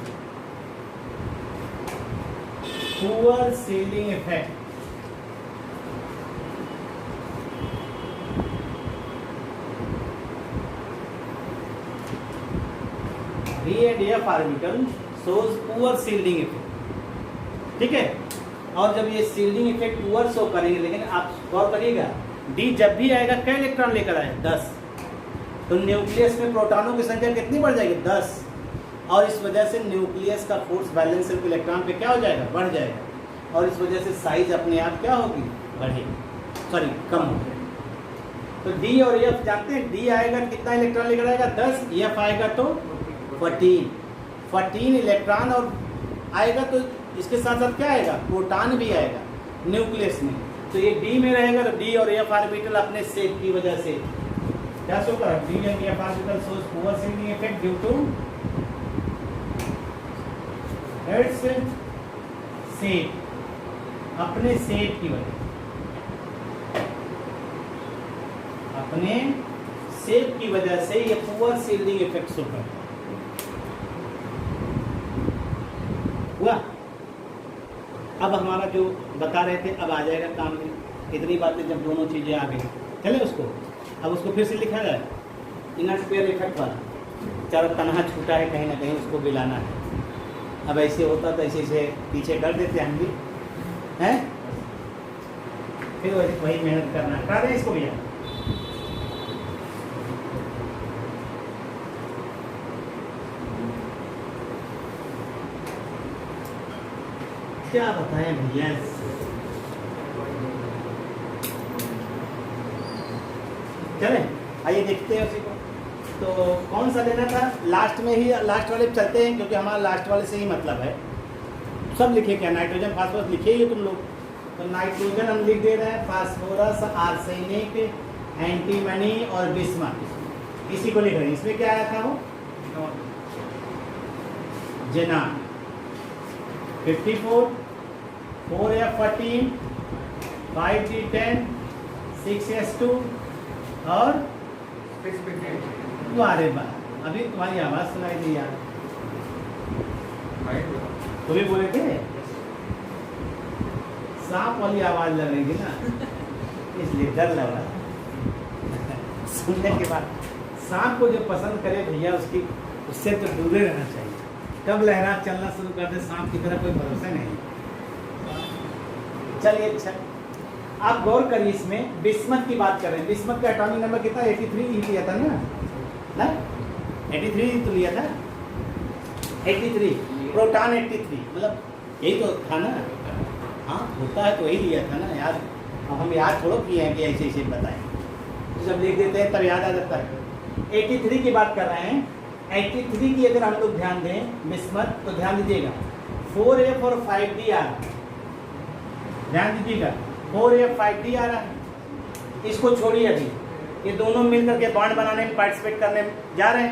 poor shielding effect D and F orbital shows poor shielding effect। ठीक है, और जब ये shielding इफेक्ट पुअर शो करेंगे, लेकिन आप गौर करिएगा D जब भी आएगा क्या इलेक्ट्रॉन लेकर आए, 10, तो न्यूक्लियस में प्रोटॉनों की संख्या कितनी बढ़ जाएगी, 10, और इस वजह से न्यूक्लियस का फोर्स बैलेंस सिर्फ इलेक्ट्रॉन पे क्या हो जाएगा, बढ़ जाएगा, और इस वजह से साइज अपने आप क्या होगी, बढ़ेगी, सॉरी कम हो जाएगी। तो D और F जानते हैं, D आएगा कितना इलेक्ट्रॉन लेकर आएगा, 10, F आएगा तो 14 इलेक्ट्रॉन, और आएगा तो इसके साथ साथ क्या आएगा, प्रोटॉन भी आएगा न्यूक्लियस में। तो ये D में रहेगा तो D और F ऑर्बिटल अपने शेप की वजह से क्या शो कर, D and F orbital shows poor shielding effect due to its shape, अपने शेप की वजह, अपने शेप की वजह से ये पुअर शील्डिंग इफेक्ट शो कर हुआ। अब हमारा जो बता रहे थे अब आ जाएगा काम में, इतनी बातें जब दोनों चीजें आ गई, चले उसको अब उसको फिर से लिखा जाए, इनर स्क्वायर इफेक्ट वाला चारों तनहा छूटा है कहीं ना कहीं, उसको मिलाना है। अब ऐसे होता तो ऐसे ऐसे पीछे कर देते हम भी हैं, फिर वही मेहनत करना है, करा दें इसको भैया। क्या बताएं भैया, चलें आइए देखते हैं उसी को। तो कौन सा लेना था, लास्ट में ही, लास्ट वाले पे चलते हैं क्योंकि हमारा लास्ट वाले से ही मतलब है। सब लिखे क्या, नाइट्रोजन फास्फोरस लिखे ही तुम लोग, तो नाइट्रोजन हम लिख दे रहे हैं, फास्फोरस, आर्सेनिक, एंटीमनी और बिस्मथ, इसी को लिख रहे हैं। इसमें क्या आया था वो, जेनान 54, 4F14, 5D10, 6S2 और वारे वाह, अभी तुम्हारी आवाज़ सुनाई दी यार, तुम्हें बोले थे सांप वाली आवाज लग रही थी ना, इसलिए डर लग रहा सुनने के बाद। सांप को जो पसंद करे भैया उसकी उससे तो दूर रहना चाहिए। कब लहरा चलना शुरू कर दे सांप की तरह कोई भरोसा नहीं। चलिए अच्छा, आप गौर करिए इसमें बिस्मथ की बात कर रहे हैं। बिस्मथ का एटॉमिक नंबर कितना 83 ही लिया था ना 83 तो लिया था 83 प्रोटॉन 83 मतलब यही तो था ना। हाँ होता है तो वही लिया था ना यार। अब हम याद थोड़ा किए हैं कि ऐसे ऐसे बताएं, तो जब लिख देते हैं तब याद आ जाता है। 83 की बात कर रहे हैं। 83 की अगर हम लोग ध्यान दें बिस्मथ तो ध्यान दीजिएगा 4F और 5D आ रहा है। ध्यान दीजिएगा 4F 5D आ रहा है। इसको छोड़िए अभी, ये दोनों मिलकर के बॉन्ड बनाने में पार्टिसिपेट करने जा रहे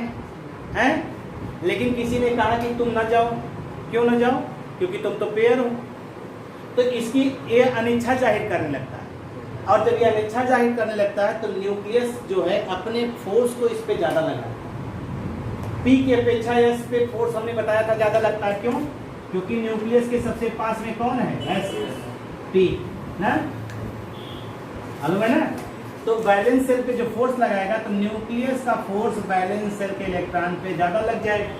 हैं लेकिन किसी ने कहा कि तुम न जाओ। क्यों न जाओ? क्योंकि तुम तो पेयर हो। तो इसकी ये अनिच्छा जाहिर करने लगता है, और जब ये अनिच्छा जाहिर करने लगता है तो न्यूक्लियस जो है अपने फोर्स को इस पे ज़्यादा लगाता है। पी की अपेक्षा एस पे फोर्स हमने बताया था ज़्यादा लगता है। क्यों? क्योंकि न्यूक्लियस के सबसे पास में कौन है? एस पी ना, मालूम है ना। तो बैलेंस सेल पे जो फोर्स लगाएगा तो न्यूक्लियस का फोर्स बैलेंस सेल के इलेक्ट्रॉन पे ज़्यादा लग जाएगा।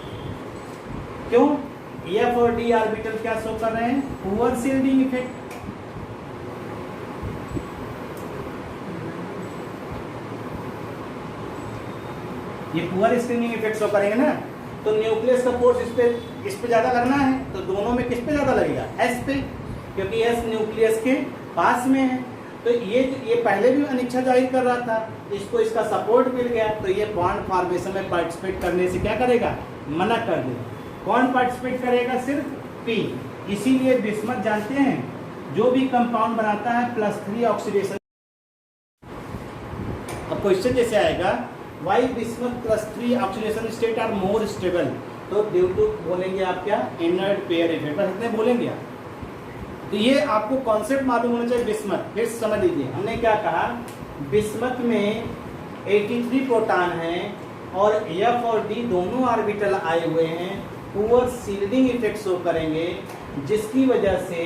क्यों? F और D ऑर्बिटल क्या शो कर रहे हैं? Poor shielding effect. ये पुअर शील्डिंग इफेक्ट शो करेंगे ना। तो न्यूक्लियस का फोर्स इस पे ज्यादा लगना है, तो दोनों में किस पे ज्यादा लगेगा? S पे, क्योंकि S न्यूक्लियस के पास में है। तो ये पहले भी अनिच्छा जाहिर कर रहा था, इसको इसका सपोर्ट मिल गया तो ये बॉन्ड फॉर्मेशन में पार्टिसिपेट करने से क्या करेगा? मना कर देगा। कौन पार्टिसिपेट करेगा? सिर्फ P। इसीलिए बिस्मथ जानते हैं जो भी कंपाउंड बनाता है +3 ऑक्सीडेशन। अब क्वेश्चन जैसे आएगा why bismuth +3 oxidation state are more stable, तो ड्यू टू बोलेंगे आप क्या? इनर्ट पेयर इफेक्ट, बस इतने बोलेंगे आप। तो ये आपको कॉन्सेप्ट मालूम होना चाहिए बिस्मथ। फिर समझ लीजिए हमने क्या कहा। बिस्मथ में 83 प्रोटॉन हैं और F और D दोनों ऑर्बिटल आए हुए हैं। पुअर शील्डिंग इफेक्ट शो करेंगे, जिसकी वजह से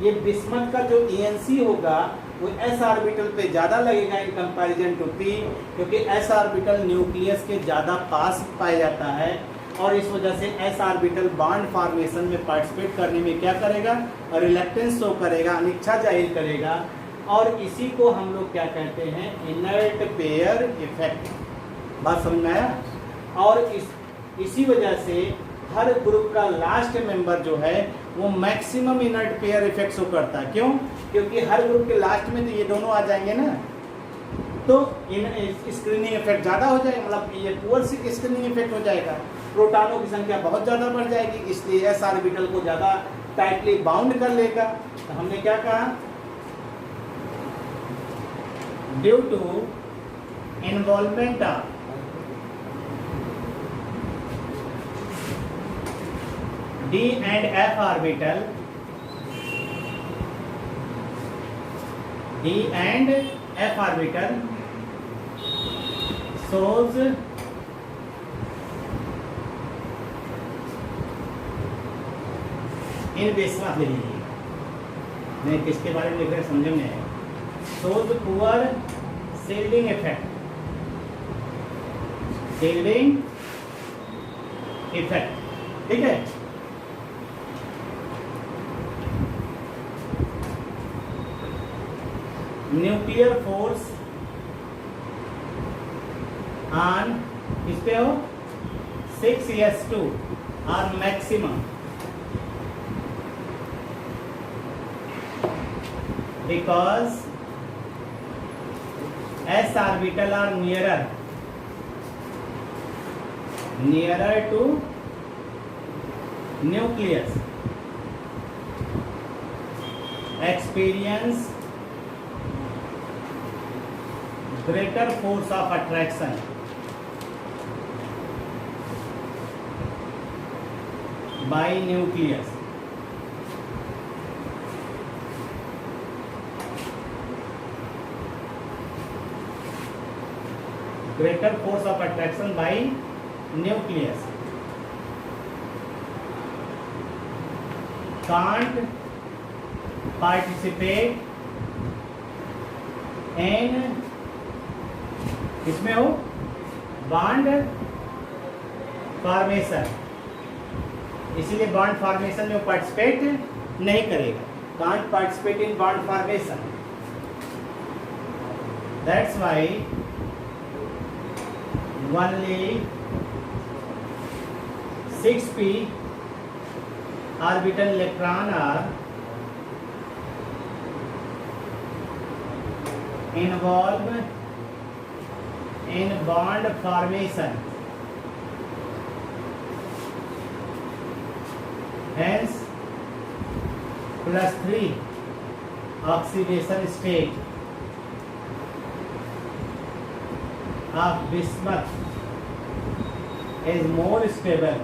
ये बिस्मथ का जो ENC होगा वो S ऑर्बिटल पे ज़्यादा लगेगा इन कंपैरिजन टू P, क्योंकि S ऑर्बिटल न्यूक्लियस के ज़्यादा पास पाया जाता है और इस वजह से S ऑर्बिटल बॉन्ड फॉर्मेशन में पार्टिसिपेट करने में क्या करेगा? रिलक्टेंस शो करेगा, अनिच्छा जाहिर करेगा। और इसी को हम लोग क्या कहते हैं? Inert pair effect. बात समझ में आया? और इसी वजह से हर ग्रुप का लास्ट मेंबर जो है वो maximum inert pair effect show करता है। क्यों? क्योंकि हर ग्रुप के लास्ट में तो ये दोनों आ जाएंगे ना, तो स्क्रीनिंग इफेक्ट ज़्यादा हो जाएगा, मतलब ये पुअर स्क्रीनिंग इफेक्ट हो जाएगा। प्रोटॉनों की संख्या बहुत ज़्यादा बढ़ जाएगी, इसलिए S ऑर्बिटल को ज़्यादा टाइटली बाउंड कर लेगा। तो हमने क्या कहा? Due to involvement of D and F orbital, D and F orbital shows in bismuth ले लीजिए, मैं किसके बारे में लिख रहे समझ में आएगा। shows poor shielding effect, shielding effect, ठीक है। न्यूक्लियर फोर्स ऑन किस पे हो? 6s2 are maximum because S orbital are nearer to nucleus, experience greater force of attraction by nucleus. Greater force of attraction by nucleus. can't participate in किसमें हो bond formation, इसीलिए bond formation में participate नहीं करेगा, can't participate in bond formation. That's why only 6p orbital electron are involved in bond formation, hence +3 oxidation state of bismuth is more stable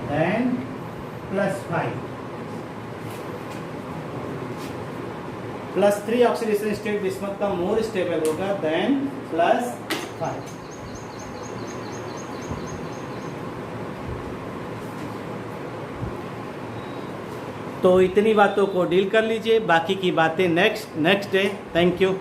than +5. +3 oxidation state bismuth का more stable होगा then +5। तो इतनी बातों को deal कर लीजिए, बाकी की बातें नेक्स्ट डे। Thank you.